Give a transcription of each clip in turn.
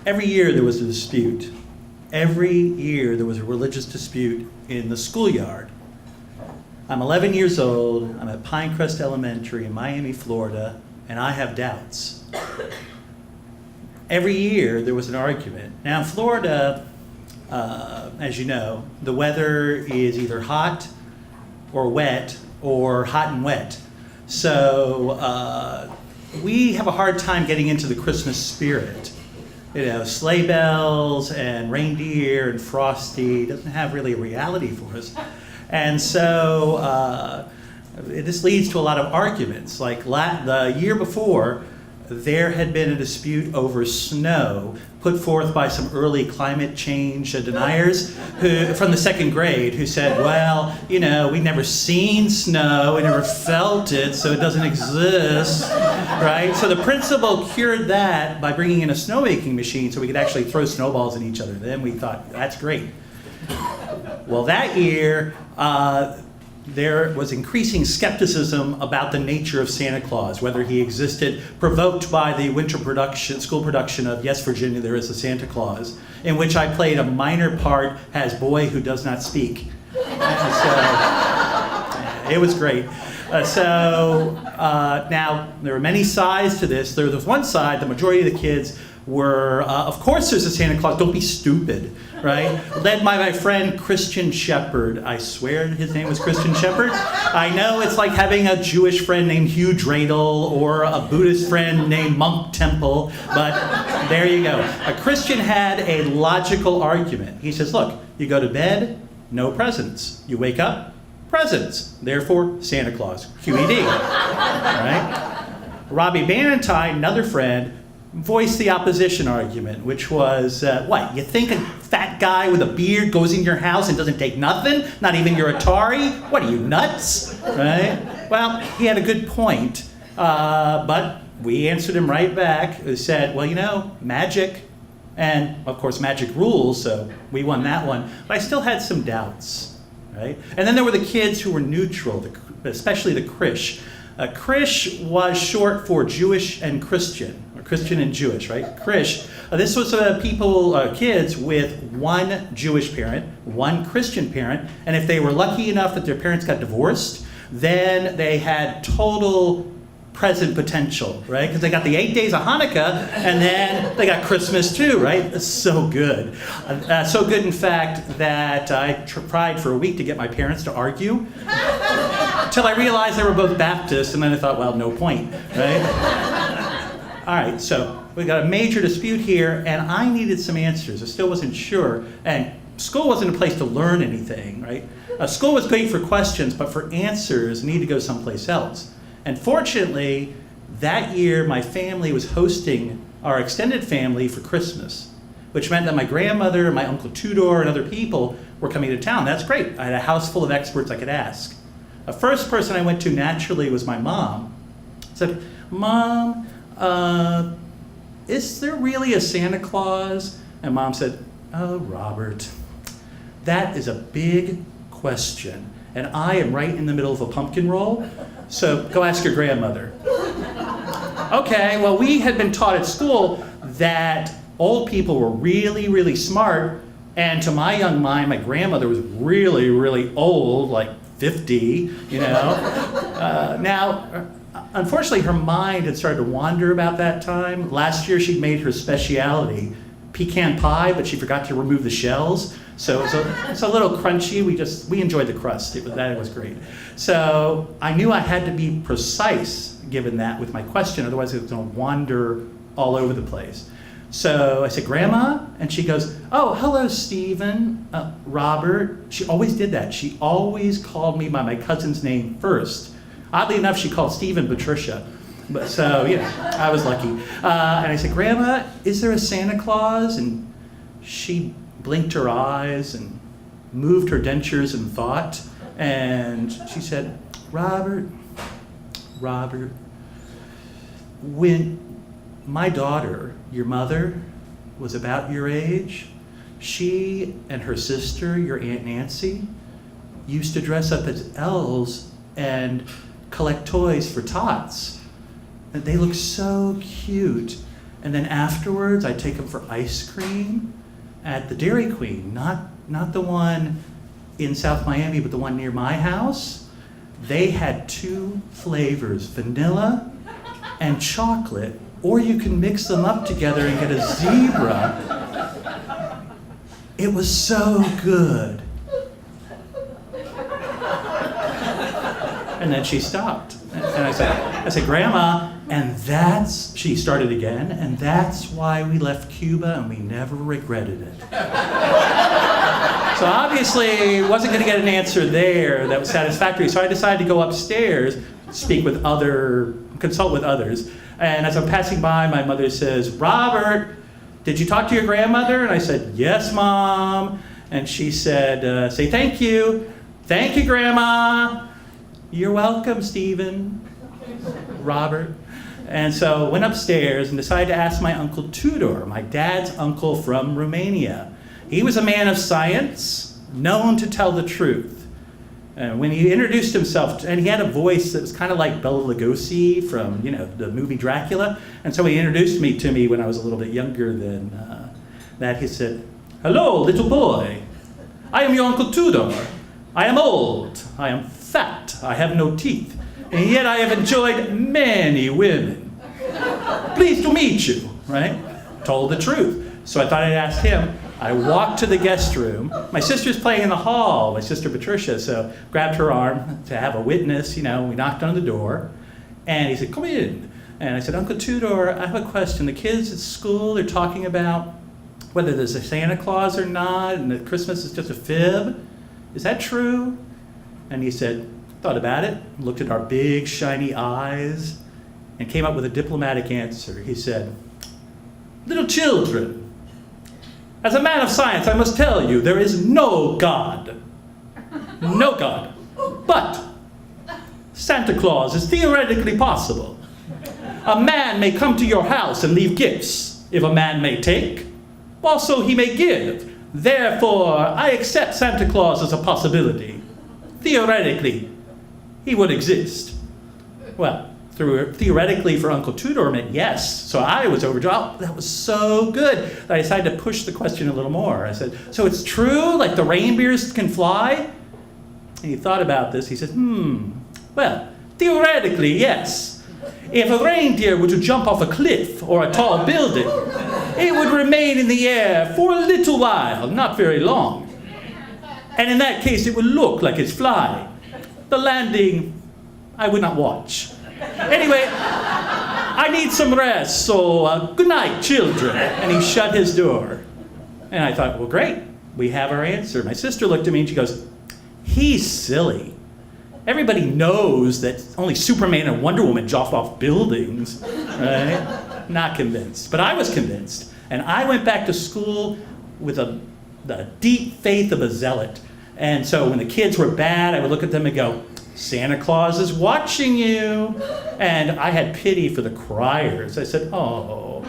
Every year there was a dispute. Every year there was a religious dispute in the schoolyard. I'm 11 years old, I'm at Pinecrest Elementary in Miami, Florida, and I have doubts. Every year there was an argument. Now in Florida, as you know, the weather is either hot or wet or hot and wet. So we have a hard time getting into the Christmas spirit. You know, sleigh bells and reindeer and Frosty doesn't have really a reality for us. And so this leads to a lot of arguments. Like the year before, there had been a dispute over snow put forth by some early climate change deniers from the second grade who said, well, you know, we've never seen snow, we never felt it, so it doesn't exist, right? So the principal cured that by bringing in a snowmaking machine so we could actually throw snowballs at each other. Then we thought, that's great. Well, that year, there was increasing skepticism about the nature of Santa Claus, whether he existed, provoked by the school production of Yes, Virginia, There Is a Santa Claus, in which I played a minor part as boy who does not speak. And so, it was great. Now, there were many sides to this. There was one side, the majority of the kids were, of course there's a Santa Claus, don't be stupid, right? Led by my friend Christian Shepherd. I swear his name was Christian Shepherd. I know it's like having a Jewish friend named Hugh Dreidel or a Buddhist friend named Monk Temple, but there you go. A Christian had a logical argument. He says, look, you go to bed, no presents. You wake up, presents. Therefore, Santa Claus, QED, right? Robbie Bannatyne, another friend, voiced the opposition argument, which was, what, you think a fat guy with a beard goes in your house and doesn't take nothing? Not even your Atari? What are you, nuts? Right? Well, he had a good point, but we answered him right back. We said, well, you know, magic, and of course magic rules, so we won that one. But I still had some doubts, right? And then there were the kids who were neutral, especially the Krish. Krish was short for Jewish and Christian, or Christian and Jewish, right? Krish. This was kids with one Jewish parent, one Christian parent, and if they were lucky enough that their parents got divorced, then they had total present potential, right? Because they got the 8 days of Hanukkah, and then they got Christmas too, right? It's so good. So good, in fact, that I tried for a week to get my parents to argue, until I realized they were both Baptists, and then I thought, well, no point, right? All right, so we got a major dispute here, and I needed some answers. I still wasn't sure, and school wasn't a place to learn anything, right? School was great for questions, but for answers, you need to go someplace else. And fortunately, that year my family was hosting our extended family for Christmas, which meant that my grandmother, my Uncle Tudor, and other people were coming to town. That's great. I had a house full of experts I could ask. The first person I went to naturally was my mom. I said, Mom, is there really a Santa Claus? And Mom said, oh, Robert, that is a big question. And I am right in the middle of a pumpkin roll, so go ask your grandmother. Okay, well, we had been taught at school that old people were really, really smart, and to my young mind, my grandmother was really, really old, like 50, you know. Now, unfortunately, her mind had started to wander about that time. Last year, she'd made her speciality pecan pie, but she forgot to remove the shells. So it's a little crunchy. We enjoyed the crust. It was great. So I knew I had to be precise given that with my question, otherwise it was going to wander all over the place. So I said, Grandma? And she goes, oh, hello, Stephen, Robert. She always did that. She always called me by my cousin's name first. Oddly enough, she called Stephen Patricia. But so, you know, I was lucky. And I said, Grandma, is there a Santa Claus? And she blinked her eyes and moved her dentures in thought. And she said, Robert, when my daughter, your mother, was about your age, she and her sister, your Aunt Nancy, used to dress up as elves and collect toys for tots. And they look so cute. And then afterwards, I'd take them for ice cream at the Dairy Queen, not the one in South Miami, but the one near my house. They had 2 flavors, vanilla and chocolate, or you can mix them up together and get a zebra. It was so good. And then she stopped. And I said, Grandma, and she started again, and that's why we left Cuba and we never regretted it. So obviously, wasn't going to get an answer there that was satisfactory. So I decided to go upstairs, consult with others. And as I'm passing by, my mother says, Robert, did you talk to your grandmother? And I said, yes, Mom. And she said, say thank you. Thank you, Grandma. You're welcome, Stephen. Robert. And so went upstairs and decided to ask my Uncle Tudor, my dad's uncle from Romania. He was a man of science, known to tell the truth. And when he introduced himself, and he had a voice that was kind of like Bela Lugosi from, the movie Dracula. And so he introduced me to me when I was a little bit younger than that. He said, hello, little boy. I am your Uncle Tudor. I am old. I am fat. I have no teeth. And yet I have enjoyed many women. Pleased to meet you, right? Told the truth. So I thought I'd ask him. I walked to the guest room. My sister's playing in the hall, my sister Patricia, so grabbed her arm to have a witness. We knocked on the door. And he said, come in. And I said, Uncle Tudor, I have a question. The kids at school, they're talking about whether there's a Santa Claus or not, and that Christmas is just a fib. Is that true? And he said, thought about it, looked at our big, shiny eyes, and came up with a diplomatic answer. He said, little children, as a man of science, I must tell you, there is no God. No God. But Santa Claus is theoretically possible. A man may come to your house and leave gifts. If a man may take, also he may give. Therefore, I accept Santa Claus as a possibility. Theoretically, he would exist. Well, theoretically for Uncle Tudor meant yes. So I was overjoyed. Oh, that was so good that I decided to push the question a little more. I said, so it's true, like the reindeers can fly? And he thought about this. He said, well, theoretically, yes. If a reindeer were to jump off a cliff or a tall building, it would remain in the air for a little while, not very long. And in that case, it would look like it's flying. The landing, I would not watch. Anyway, I need some rest, so good night, children. And he shut his door. And I thought, well, great, we have our answer. My sister looked at me and she goes, he's silly. Everybody knows that only Superman and Wonder Woman jump off buildings, right? Not convinced. But I was convinced. And I went back to school with the deep faith of a zealot. And so when the kids were bad, I would look at them and go, Santa Claus is watching you. And I had pity for the criers. I said, oh,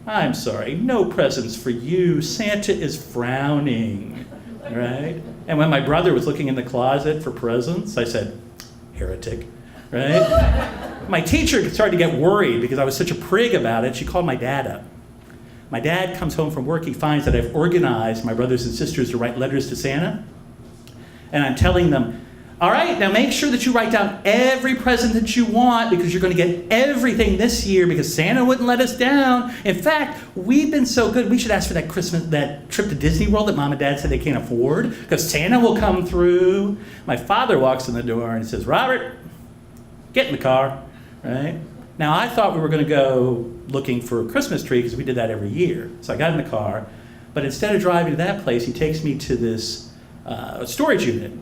I'm sorry, no presents for you. Santa is frowning, right? And when my brother was looking in the closet for presents, I said, heretic, right? My teacher started to get worried because I was such a prig about it. She called my dad up. My dad comes home from work. He finds that I've organized my brothers and sisters to write letters to Santa. And I'm telling them, all right, now make sure that you write down every present that you want because you're going to get everything this year because Santa wouldn't let us down. In fact, we've been so good, we should ask for that trip to Disney World that Mom and Dad said they can't afford because Santa will come through. My father walks in the door and says, Robert, get in the car, right? Now, I thought we were going to go looking for a Christmas tree because we did that every year. So I got in the car, but instead of driving to that place, he takes me to this storage unit.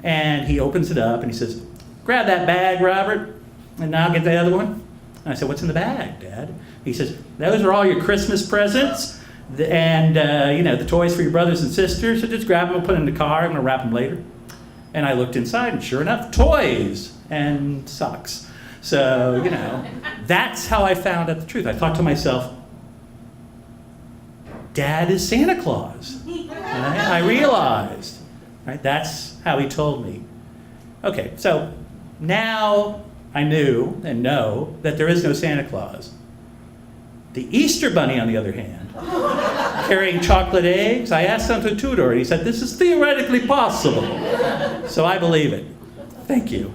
And he opens it up and he says, grab that bag, Robert, and now get the other one. And I said, what's in the bag, Dad? He says, those are all your Christmas presents and the toys for your brothers and sisters. So just grab them and put them in the car. I'm going to wrap them later. And I looked inside and sure enough, toys and socks. So, that's how I found out the truth. I thought to myself, Dad is Santa Claus. Right? I realized. Right? That's how he told me. Okay, so now I knew and know that there is no Santa Claus. The Easter Bunny, on the other hand, carrying chocolate eggs, I asked Uncle Tudor, and he said, this is theoretically possible. So I believe it. Thank you.